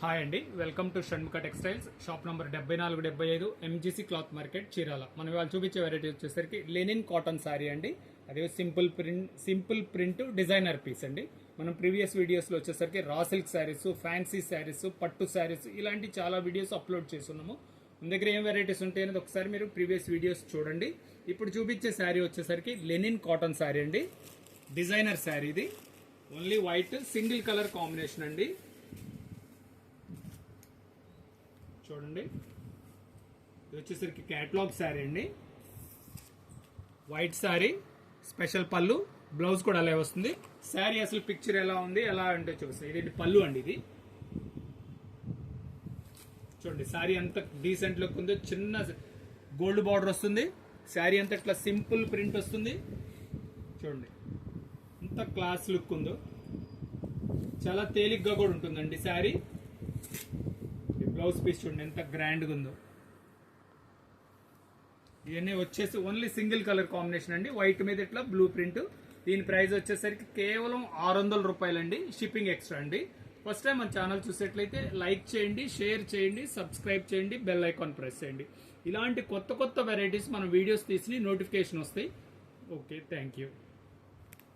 Hi అండి, welcome to Shanmukha textiles. Shop number 7475 MGC cloth market, Chirala. మనం ఇవాళ చూపించే వెరైటీ వచ్చేసరికి లెనిన్ కాటన్ శారీ అండి. అదే సింపుల్ ప్రింట్ డిజైనర్ పీస్ అండి. మనం ప్రీవియస్ వీడియోస్లో వచ్చేసరికి raw silk saris, fancy saris, పట్టు శారీస్ ఇలాంటి చాలా వీడియోస్ అప్లోడ్ చేస్తున్నాము. మన దగ్గర ఏం వెరైటీస్ ఉంటాయి అనేది ఒకసారి మీరు ప్రీవియస్ వీడియోస్ చూడండి. ఇప్పుడు చూపించే శారీ వచ్చేసరికి లెనిన్ కాటన్ శారీ అండి. డిజైనర్ శారీ ఇది. Only white single colour combination అండి. చూడండి, ఇది వచ్చేసరికి క్యాటలాగ్ శారీ అండి. వైట్ శారీ, స్పెషల్ పళ్ళు, బ్లౌజ్ కూడా అలా వస్తుంది. శారీ అసలు పిక్చర్ ఎలా ఉంది ఎలా అంటే చూపిస్తాయి. ఇది పళ్ళు అండి. ఇది చూడండి, శారీ అంత డీసెంట్ లుక్ ఉంది. చిన్న గోల్డ్ బార్డర్ వస్తుంది. శారీ అంతా ఇట్లా సింపుల్ ప్రింట్ వస్తుంది. చూడండి ఎంత క్లాస్ లుక్ ఉందో. చాలా తేలిగ్గా కూడా ఉంటుందండి శారీ. బ్లౌజ్ పీస్ చూడండి ఎంత గ్రాండ్గా ఉందో. ఇవన్నీ వచ్చేసి ఓన్లీ సింగిల్ కలర్ కాంబినేషన్ అండి. వైట్ మీద ఇట్లా బ్లూ ప్రింట్. దీని ప్రైస్ వచ్చేసరికి కేవలం 600 రూపాయలండి. షిప్పింగ్ ఎక్స్ట్రా అండి. ఫస్ట్ టైం మన ఛానల్ చూసేట్లయితే లైక్ చేయండి, షేర్ చేయండి, సబ్స్క్రైబ్ చేయండి, బెల్ ఐకాన్ ప్రెస్ చేయండి. ఇలాంటి కొత్త వెరైటీస్ మనం వీడియోస్ తీసి నోటిఫికేషన్ వస్తాయి. Okay, thank you.